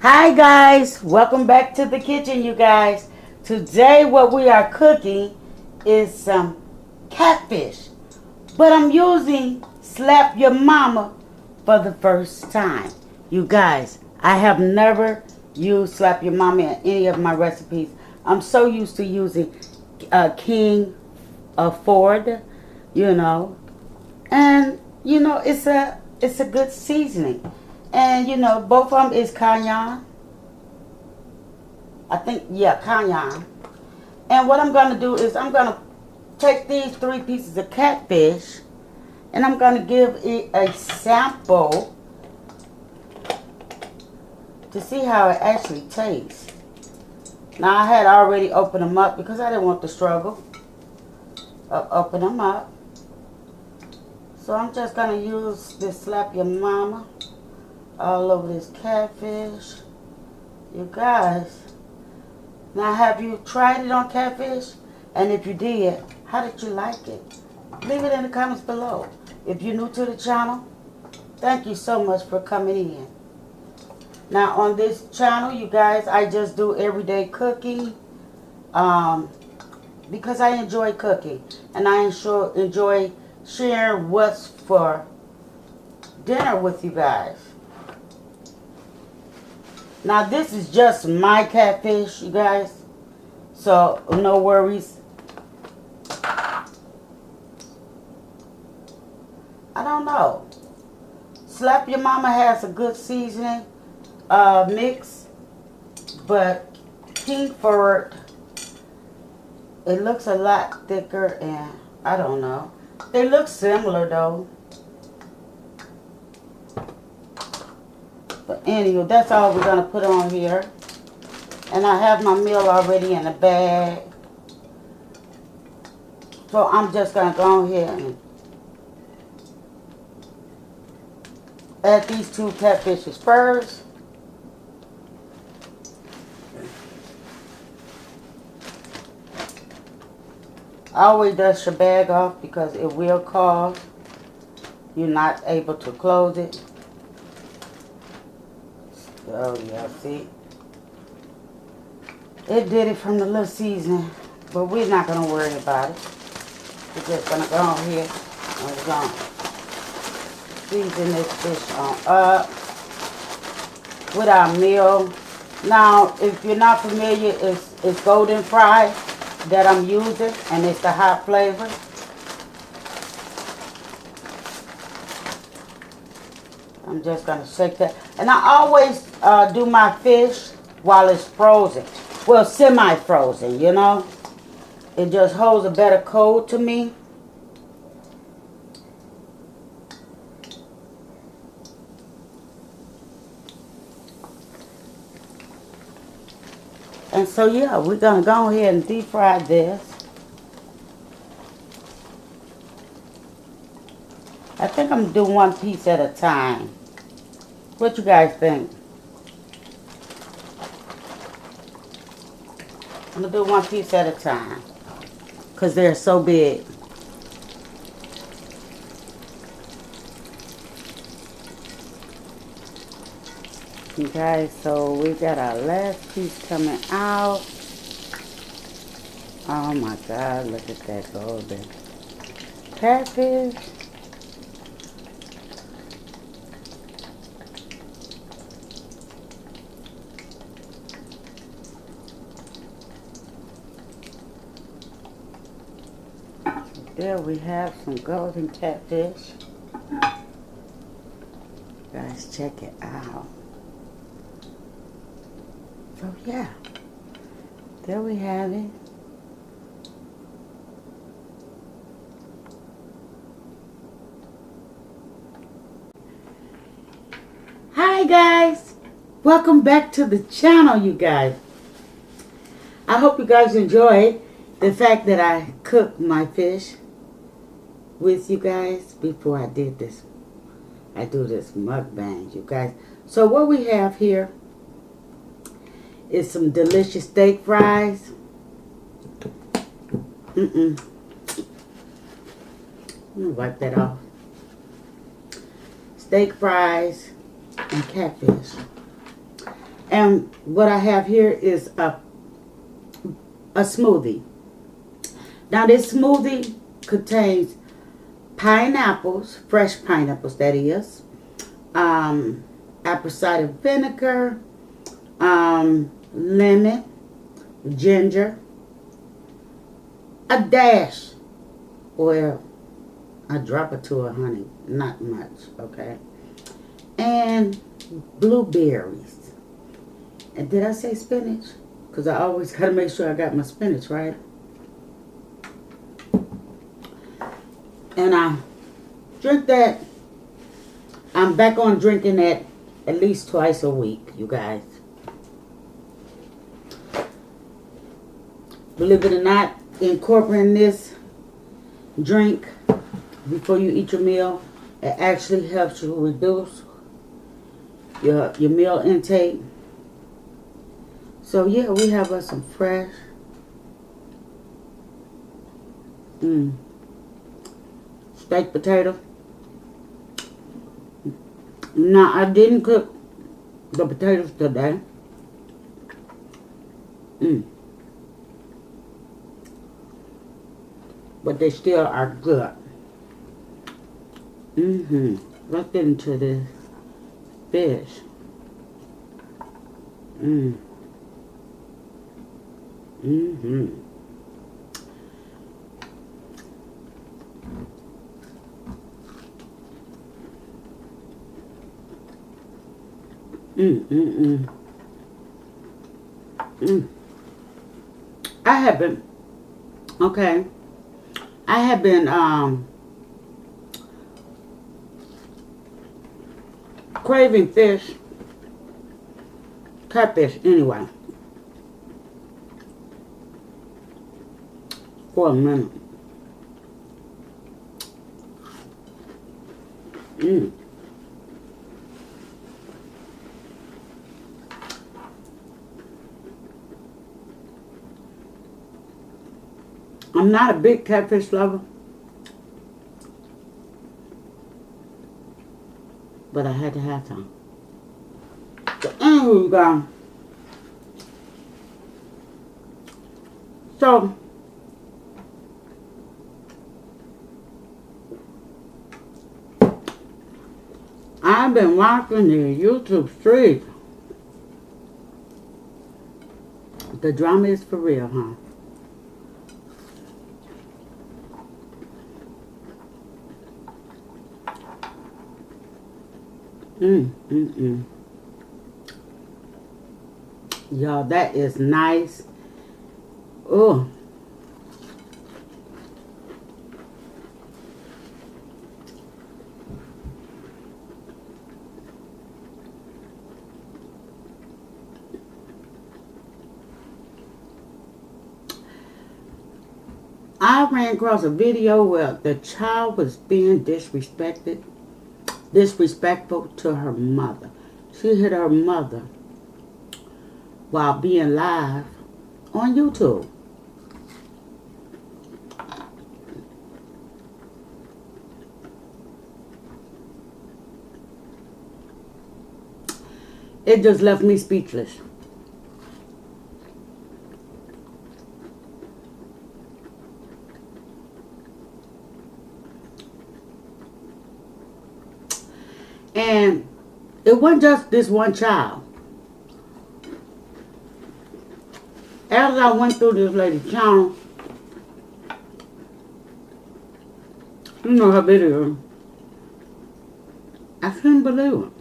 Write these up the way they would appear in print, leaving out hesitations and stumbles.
Hi guys, welcome back to the kitchen, you guys. Today what we are cooking is some catfish, but I'm using Slap Your Mama for the first time. You guys, I have never used Slap Your Mama in any of my recipes. I'm so used to using King Ford, and it's a good seasoning. And both of them is cayenne. I think, yeah, cayenne. And what I'm going to do is I'm going to take these 3 pieces of catfish and I'm going to give it a sample to see how it actually tastes. Now, I had already opened them up because I didn't want the struggle of opening them up. So I'm just going to use this Slap Your Mama all over this catfish. You guys, now have you tried it on catfish? And if you did, how did you like it? Leave it in the comments below. If you're new to the channel, thank you so much for coming in. Now on this channel, you guys, I just do everyday cooking because I enjoy cooking. And I enjoy sharing what's for dinner with you guys. Now this is just my catfish, you guys, so no worries. I don't know. Slap Your Mama has a good seasoning mix, but King Ford, it looks a lot thicker, and I don't know. They look similar though. But anyway, that's all we're going to put on here. And I have my meal already in a bag. So I'm just going to go ahead and add these 2 catfishes first. I always dust your bag off because it will cause you're not able to close it. Oh yeah, see? It did it from the little seasoning, but we're not going to worry about it. We're just going to go on here and we're going to season this fish on up with our meal. Now, if you're not familiar, it's golden fry that I'm using, and it's the hot flavor. I'm just going to shake that. And I always do my fish while it's frozen. Well, semi-frozen, you know. It just holds a better coat to me. And so, yeah, we're going to go ahead and deep fry this. I think I'm going to do 1 piece at a time. What you guys think? I'm going to do 1 piece at a time because they're so big. Okay, so we got our last piece coming out. Oh my God, look at that golden catfish. There we have some golden catfish. Guys, check it out. So yeah, there we have it. Hi guys, welcome back to the channel, you guys. I hope you guys enjoyed the fact that I cooked my fish with you guys before I did this. I do this mukbang, you guys. So what we have here is some delicious steak fries. Let me wipe that off. Steak fries and catfish. And what I have here is a smoothie. Now this smoothie contains pineapples, fresh pineapples that is, apple cider vinegar, lemon, ginger, a dash, well, a drop or two of honey, not much, okay, and blueberries. And did I say spinach? Because I always got to make sure I got my spinach right. And I drink that. I'm back on drinking that at least twice a week, you guys. Believe it or not, incorporating this drink before you eat your meal, it actually helps you reduce your meal intake. So yeah, we have us some fresh steak potato. Now I didn't cook the potatoes today. But they still are good. Let's get into this fish. I have been, okay, I have been craving fish, catfish anyway, for a minute. I'm not a big catfish lover, but I had to have some. So I've been watching the YouTube street. The drama is for real, huh? Y'all, that is nice. Oh. I ran across a video where the child was being disrespectful to her mother. She hit her mother while being live on YouTube. It just left me speechless. And it wasn't just this one child. As I went through this lady's channel, you know her video, I couldn't believe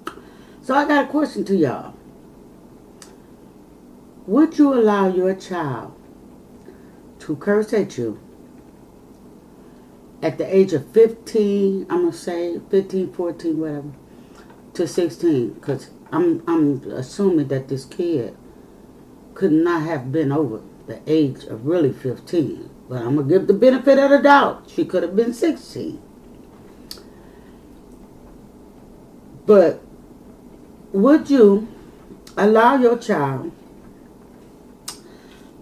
it. So I got a question to y'all. Would you allow your child to curse at you at the age of 15, I'm going to say 15, 14, whatever, to 16? Because I'm assuming that this kid could not have been over the age of really 15. But I'm going to give the benefit of the doubt. She could have been 16. But would you allow your child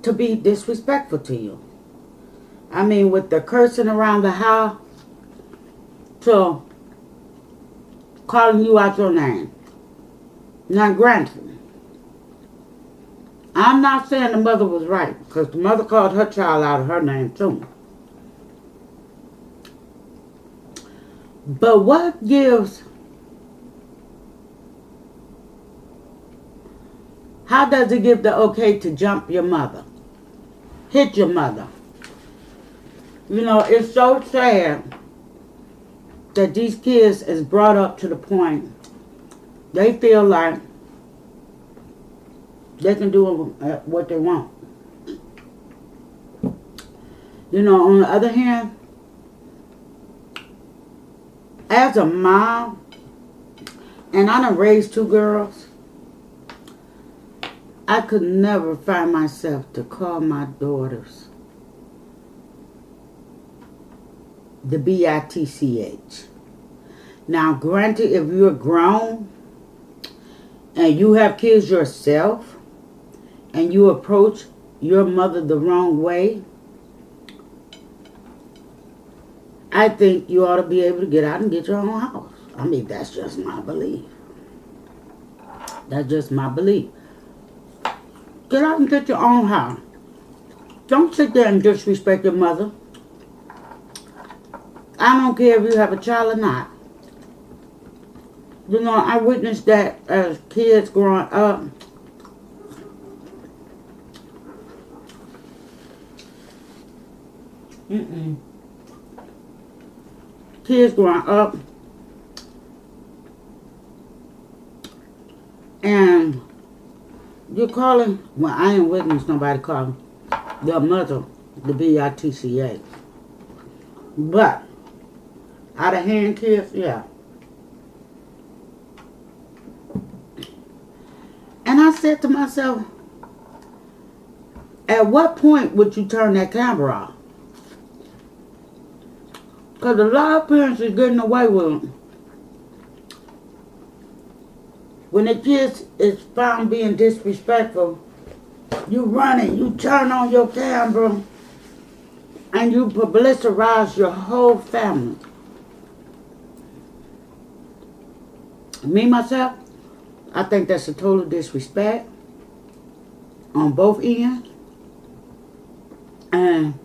to be disrespectful to you? I mean, with the cursing around the house, to calling you out your name. Now, granted, I'm not saying the mother was right, because the mother called her child out of her name too. But what gives... How does it give the okay to jump your mother? Hit your mother? You know, it's so sad that these kids is brought up to the point they feel like they can do what they want. You know, on the other hand, as a mom, and I done raised 2 girls, I could never find myself to call my daughters the B-I-T-C-H. Now, granted, if you're grown and you have kids yourself and you approach your mother the wrong way, I think you ought to be able to get out and get your own house. I mean, that's just my belief. That's just my belief. Get out and get your own house. Don't sit there and disrespect your mother. I don't care if you have a child or not. You know, I witnessed that as kids growing up. Kids growing up. And you're calling, well, I ain't witnessed nobody calling their mother the B-I-T-C-H. But, out of hand kids, yeah. And I said to myself, at what point would you turn that camera off? Because a lot of parents is getting away with it. When the kids is found being disrespectful, you run it, you turn on your camera, and you publicize your whole family. Me, myself, I think that's a total disrespect on both ends. And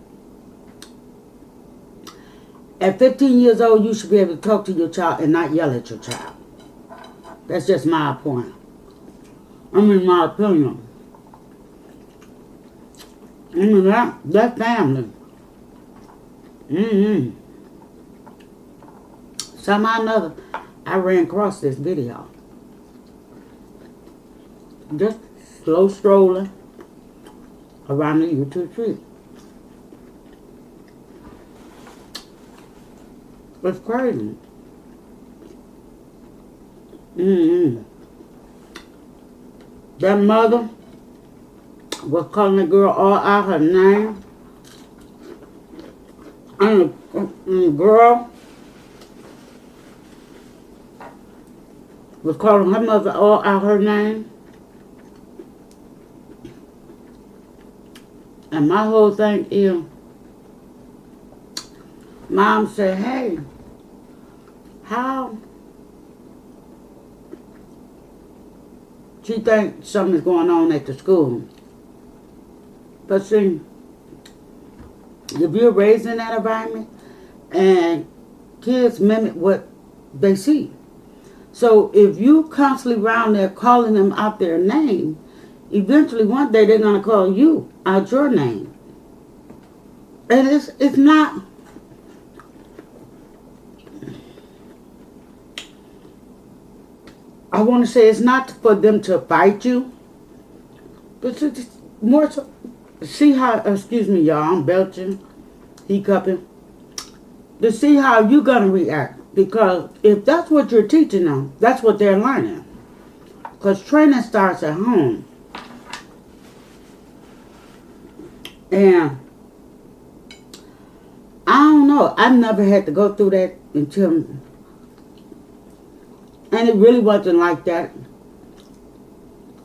at 15 years old, you should be able to talk to your child and not yell at your child. That's just my point. I mean, my opinion. I mean, that family. Somehow or another, I ran across this video. Just slow strolling around the YouTube street. It's crazy. That mother was calling the girl all out her name. And the girl was calling her mother all out her name. And my whole thing is, Mom said, hey, how she thinks something's going on at the school. But see, if you're raised in that environment, and kids mimic what they see. So if you constantly around there calling them out their name, eventually one day they're going to call you out your name. And it's not... I want to say it's not for them to fight you, but it's more so, see how, excuse me y'all, I'm belching, hiccuping, to see how you're going to react. Because if that's what you're teaching them, that's what they're learning. Because training starts at home. And I don't know, I've never had to go through that until... And it really wasn't like that.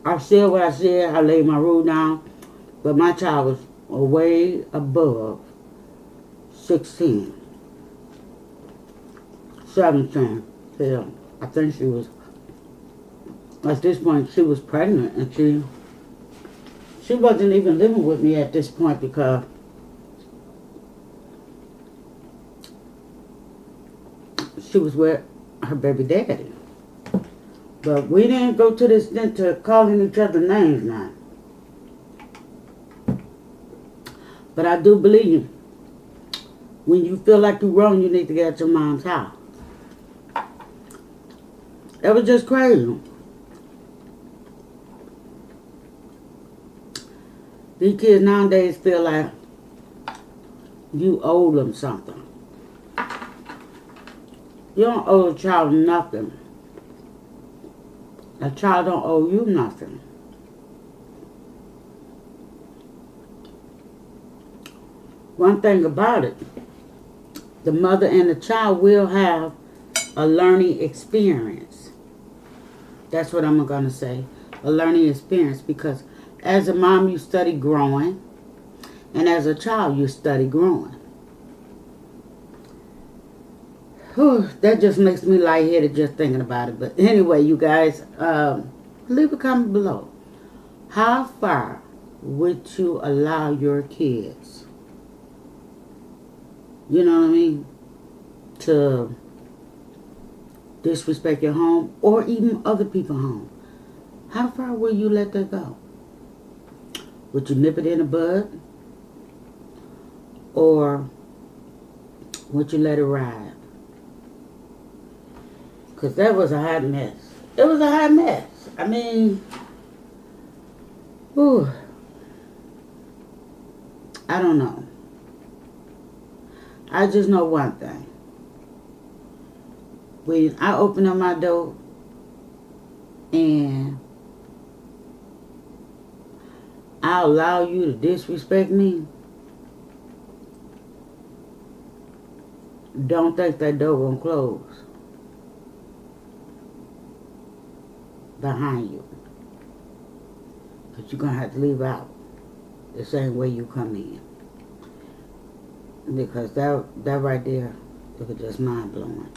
I said what I said. I laid my rule down. But my child was way above 16. 17. Yeah. I think she was, at this point, she was pregnant, and she wasn't even living with me at this point because she was with her baby daddy. But we didn't go to the extent to calling each other names now. But I do believe when you feel like you're wrong, you need to get at your mom's house. It was just crazy. These kids nowadays feel like you owe them something. You don't owe a child nothing. A child don't owe you nothing. One thing about it, the mother and the child will have a learning experience. That's what I'm going to say. A learning experience, because as a mom, you study growing, and as a child, you study growing. Whew, that just makes me lightheaded just thinking about it. But anyway, you guys, leave a comment below. How far would you allow your kids, you know what I mean, to disrespect your home or even other people's home? How far will you let that go? Would you nip it in the bud? Or would you let it ride? Because that was a hot mess. It was a hot mess. I mean, whew, I don't know. I just know one thing. When I open up my door and I allow you to disrespect me, don't think that door won't close behind you. But you're going to have to leave out the same way you come in. Because that right there, it was just mind-blowing.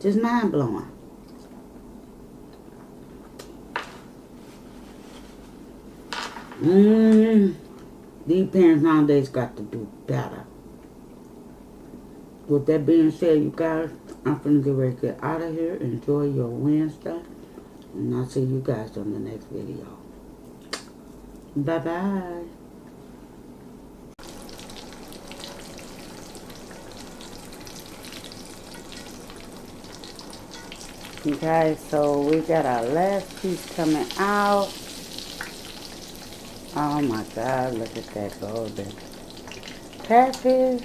Just mind-blowing. These parents nowadays got to do better. With that being said, you guys, I'm finna get ready to get out of here. Enjoy your Wednesday. And I'll see you guys on the next video. Bye-bye. Okay, so we got our last piece coming out. Oh my God, look at that golden catfish.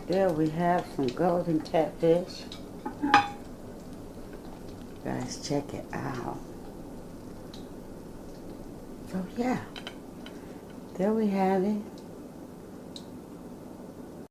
There we have some golden catfish. Guys, check it out. So yeah, there we have it.